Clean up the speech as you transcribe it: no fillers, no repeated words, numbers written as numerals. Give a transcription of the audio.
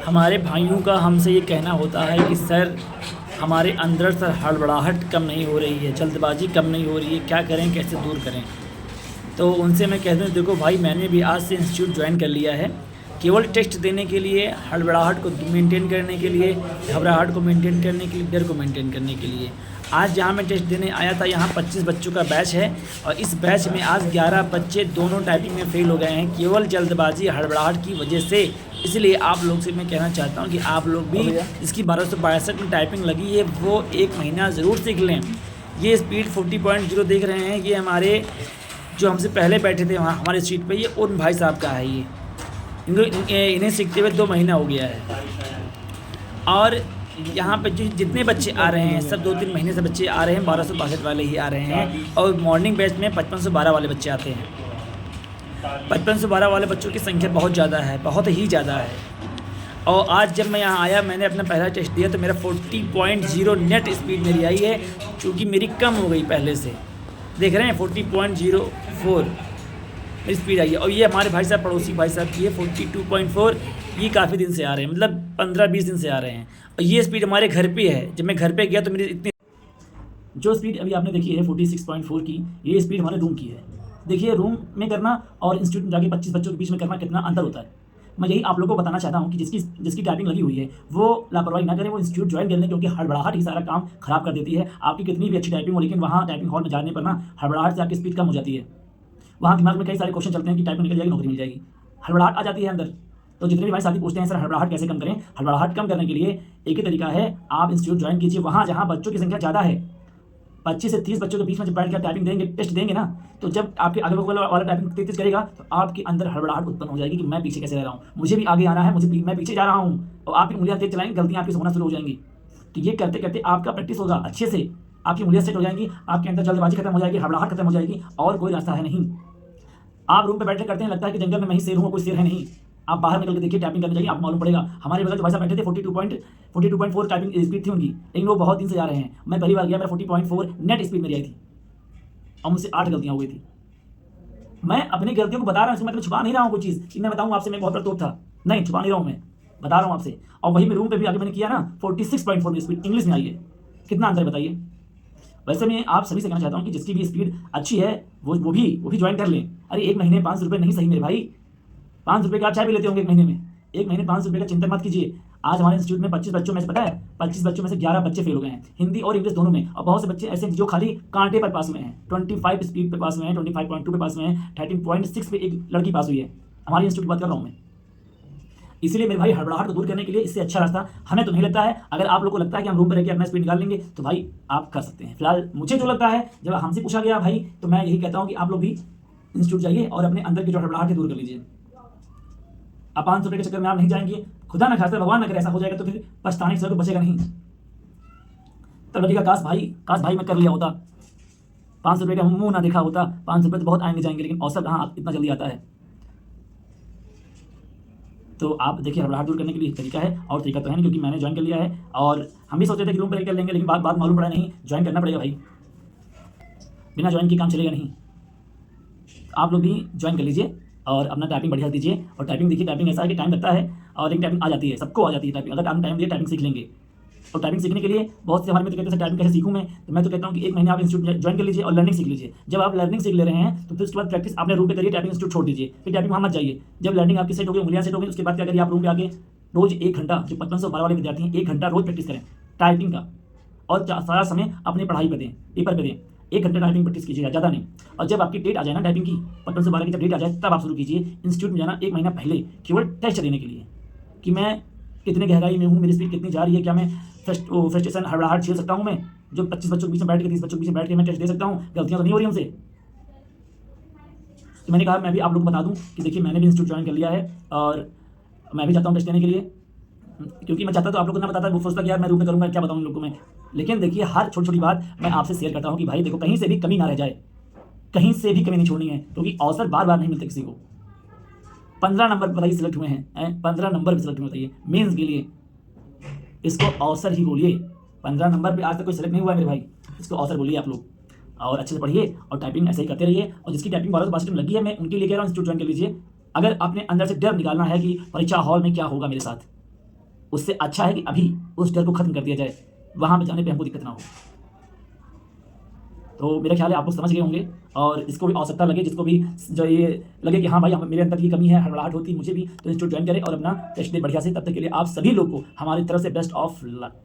हमारे भाइयों का हमसे ये कहना होता है कि सर हमारे अंदर से हड़बड़ाहट कम नहीं हो रही है, जल्दबाजी कम नहीं हो रही है, क्या करें, कैसे दूर करें। तो उनसे मैं कहता हूँ देखो भाई, मैंने भी आज से इंस्टीट्यूट ज्वाइन कर लिया है, केवल टेस्ट देने के लिए, हड़बड़ाहट को मेंटेन करने के लिए, घबराहट को मेंटेन करने के लिए, डर को मेंटेन करने के लिए। आज जहाँ मैं टेस्ट देने आया था, यहाँ 25 बच्चों का बैच है और इस बैच में आज 11 बच्चे दोनों टाइपिंग में फेल हो गए हैं, केवल जल्दबाजी हड़बड़ाहट की वजह से। इसलिए आप लोग से मैं कहना चाहता हूँ कि आप लोग भी इसकी 1262 में टाइपिंग लगी है वो 1 महीना ज़रूर सीख लें। ये स्पीड 40.0 देख रहे हैं, ये हमारे जो हमसे पहले बैठे थे वहाँ हमारे सीट पे, ये उन भाई साहब का है। ये इन्हें सीखते हुए 2 महीना हो गया है। और यहाँ पे जो जितने बच्चे आ रहे हैं सब 2-3 महीने से बच्चे आ रहे हैं, 1262 वाले ही आ रहे हैं। और मॉर्निंग बैच में 5512 वाले बच्चे आते हैं। 5512 वाले बच्चों की संख्या बहुत ज़्यादा है, बहुत ही ज़्यादा है। और आज जब मैं यहाँ आया, मैंने अपना पहला टेस्ट दिया तो मेरा 40.0 नेट स्पीड मेरी आई है, क्योंकि मेरी कम हो गई पहले से। देख रहे हैं 40.04 मेरी स्पीड आई है। और ये हमारे भाई साहब, पड़ोसी भाई साहब की है 42.4। ये काफ़ी दिन से आ रहे हैं, मतलब 15-20 दिन से आ रहे हैं। और ये स्पीड हमारे घर पे है। जब मैं घर पे गया तो मेरी इतनी जो स्पीड अभी आपने देखी है 46.4 की, ये स्पीड हमारे रूम की है। देखिए रूम में करना और इंस्टीट्यूट में जाके 25 बच्चों के बीच में करना कितना अंतर होता है। मैं यही आप लोगों को बताना चाहता हूँ कि जिसकी टाइपिंग लगी हुई है वो लापरवाही ना करें, वो इंस्टीट्यूट ज्वाइन कर लें, क्योंकि हड़बड़ाहट ही सारा काम खराब कर देती है। आपकी कितनी भी अच्छी टाइपिंग हो, लेकिन वहाँ टाइपिंग हॉल में जाने पर ना हड़बड़ाहट से आपकी स्पीड कम हो जाती है। वहाँ दिमाग में कई सारे क्वेश्चन चलते हैं कि टाइपिंग निकल जाएगी, नौकरी मिल जाएगी, हड़बड़ाहट आ जाती है अंदर। तो जितने भी भाई साथी पूछते हैं सर हड़बड़ाहट कैसे कम करें, हड़बड़ाहट कम करने के लिए एक ही तरीका है, आप इंस्टीट्यूट ज्वाइन कीजिए वहाँ जहाँ बच्चों की संख्या ज़्यादा है। 25 से 30 बच्चों के बीच में जब बैठ कर टाइपिंग देंगे, टेस्ट देंगे ना, तो जब आपके अगल बगल वाला टाइपिंग तेज करेगा तो आपके अंदर हड़बड़ाहट उत्पन्न हो जाएगी कि मैं पीछे कैसे रह रहा हूँ, मुझे भी आगे आना है, मैं पीछे जा रहा हूँ। और आपकी उंगलियाँ तेज चलाएंगे, गलतियाँ आपकी होना शुरू हो जाएंगी। तो ये करते करते आपका प्रैक्टिस होगा अच्छे से, आपकी उंगलियाँ सेट हो जाएंगी, आपके अंदर जल्दबाजी खत्म हो जाएगी, हड़बड़ाहट खत्म हो जाएगी, और कोई रास्ता है नहीं। आप रूम पे बैठे करते हैं, लगता है कि जंगल में मैं ही शेर हूँ, कोई शेर है नहीं। आप बाहर निकल के देखिए, टाइपिंग करने जाइए, आपको मालूम पड़ेगा। हमारे बगल जो भाई साहब बैठे थे 42.4 टाइपिंग स्पीड थी उनकी, लेकिन वो बहुत दिन से जा रहे हैं। मैं पहली बार गया, मेरा 40.4 नेट स्पीड मेरी आई थी और मुझसे 8 गलतियाँ हो गई थी। मैं अपनी गलतियों को बता रहा हूँ, इसमें मतलब छुपा नहीं रहा हूँ कोई चीज़ कि मैं बताऊँ आपसे मैं बहुत बड़ा तोप था, नहीं छुपा नहीं रहा हूँ, मैं बता रहा हूँ आपसे। और वही मैं रूम पे भी आगे मैंने किया ना, 46.4 मेरी स्पीड इंग्लिश में आई है। कितना अंतर बताइए। वैसे मैं आप सभी से कहना चाहता हूँ कि जिसकी भी स्पीड अच्छी है वो भी ज्वाइन कर लें। अरे 1 महीने 500 रुपये नहीं सही मेरे भाई, 500 रुपये का आप चाय भी लेते होंगे 1 महीने में। 1 महीने 500 रुपये का चिंता मत कीजिए। आज हमारे इंस्टीट्यूट में 25 बच्चों में से, पता है 25 बच्चों में से 11 बच्चे फेल हो गए हैं, हिंदी और इंग्लिश दोनों में। और बहुत से बच्चे ऐसे हैं जो खाली कांटे पर पास हुए हैं, 25 स्पीड पे पास हुए हैं, 25.2 पे पास हुए हैं, 13.6 पे एक लड़की पास हुई है। हमारे इंस्टीट्यूट की बात कर रहा हूँ मैं। इसलिए मेरे भाई हड़बड़ाहट को दूर करने के लिए इससे अच्छा रास्ता हमें तो नहीं लगता है। अगर आप लोग को लगता है कि हम रूम पर रहकर अपना स्पीड निकाल लेंगे तो भाई आप कर सकते हैं। फिलहाल मुझे जो लगता है, जब हमसे पूछा गया भाई, तो मैं यही कहता हूँ कि आप लोग भी इंस्टीट्यूट जाइए और अपने अंदर की जो हड़बड़ाहट है दूर कर लीजिए। अब 500 रुपये के चक्कर में आप नहीं जाएंगे, खुदा ना खास्ता भगवान ना करे ऐसा हो जाएगा, तो फिर पछताने से तो बचेगा नहीं। तब लगेगा काश भाई मैं कर लिया होता, 500 रुपये का मुंह ना देखा होता। 500 रुपये तो बहुत आएंगे जाएंगे, लेकिन अवसर कहाँ इतना जल्दी आता है। तो आप देखिए, हड़बड़ाहट दूर करने के लिए एक तरीका है, और तरीका तो है नहीं, क्योंकि मैंने ज्वाइन कर लिया है। और हम भी सोचते थे कि रूम पर कर लेंगे, लेकिन बात मालूम पड़ा नहीं, ज्वाइन करना पड़ेगा भाई, बिना ज्वाइन के काम चलेगा नहीं। आप लोग भी ज्वाइन कर लीजिए और अपना टाइपिंग बढ़िया दीजिए। और टाइपिंग देखिए, टाइपिंग ऐसा है कि टाइम लगता है, और एक टाइपिंग आ जाती है, सबको आ जाती है टाइपिंग। अगर आप टाइम दिए टाइपिंग सीख लेंगे। और टाइपिंग सीखने के लिए बहुत से हमारे मित्र कहते हैं टाइपिंग कैसे सीखूं मैं, तो मैं तो कहता हूं कि 1 महीने आप इंस्टीट्यूट ज्वाइन कर लीजिए और लर्निंग सीख लीजिए। जब आप लर्निंग सीख ले रहे हैं तो फिर उसके बाद प्रैक्टिस आपने रूम पे करिए, टाइपिंग इंस्टीट्यूट छोड़ दीजिए, फिर टाइपिंग वहाँ मत जाइए। जब लर्निंग आपकी सेट हो गई, उंगलियां सेट हो गई, उसके बाद क्या करिए, आप रूम पे आके रोज 1 घंटा, जो 5512 वाले विद्यार्थी हैं 1 घंटा रोज प्रैक्टिस करें टाइपिंग का, और सारा समय अपनी पढ़ाई पर दें, पेपर पर दें। 1 घंटा टाइपिंग प्रैक्टिस कीजिएगा, ज़्यादा नहीं। और जब आपकी डेट आ जाए ना टाइपिंग की, 5512 की जब डेट आ जाए, तब आप शुरू कीजिए इंस्टीट्यूट में जाना 1 महीना पहले, केवल टेस्ट देने के लिए कि मैं कितने गहराई में हूँ, मेरी स्पीड कितनी जा रही है, क्या मैं फ्रस्ट्रेशन हड़बड़ाहट झेल सकता हूँ मैं, जो 25 बच्चों के बीच में बैठ के 30 बच्चों के बीच में बैठ के मैं टेस्ट दे सकता हूँ, गलतियाँ तो नहीं हो रही हमसे। तो मैंने कहा मैं भी आप लोग को बता दूँ कि देखिए मैंने भी इंस्टीट्यूट ज्वाइन कर लिया है और मैं भी चाहता हूँ टेस्ट देने के लिए, क्योंकि मैं चाहता तो आप लोग को ना बताता, वो सोचता कि यार मैं रूम में करूँगा, क्या बताऊँ इन लोगों को मैं। लेकिन देखिए हर छोटी छोटी बात मैं आपसे शेयर करता हूँ कि भाई देखो, कहीं से भी कमी ना रह जाए, कहीं से भी कमी नहीं छोड़नी है, क्योंकि अवसर बार बार नहीं मिलते किसी को। 15 नंबर बताइए सिलेक्ट हुए हैं, 15 नंबर पर सिलेक्ट हुए बताइए मेंस के लिए, इसको अवसर ही बोलिए। 15 नंबर पे आज तक कोई सेलेक्ट नहीं हुआ है मेरे भाई, इसको अवसर बोलिए आप लोग। और अच्छे से पढ़िए और टाइपिंग ऐसे ही करते रहिए। और जिसकी टाइपिंग 1262 में लगी है, मैं उनके लिए कह रहा हूँ इंस्टीट्यूट ज्वाइन कर लीजिए। अगर आपने अंदर से डर निकालना है कि परीक्षा हॉल में क्या होगा मेरे साथ, उससे अच्छा है कि अभी उस डर को ख़त्म कर दिया जाए, वहाँ पे जाने पे हमको दिक्कत ना हो। तो मेरा ख्याल है आप लोग समझ गए होंगे, और जिसको भी आवश्यकता लगे, जिसको भी जो ये लगे कि हाँ भाई हम मेरे अंदर ये कमी है, हड़बड़ाहट होती है मुझे भी, तो इंस्टीट्यूट ज्वाइन करें और अपना टेस्ट दें बढ़िया से। तब तक के लिए आप सभी लोग को हमारी तरफ से बेस्ट ऑफ लक।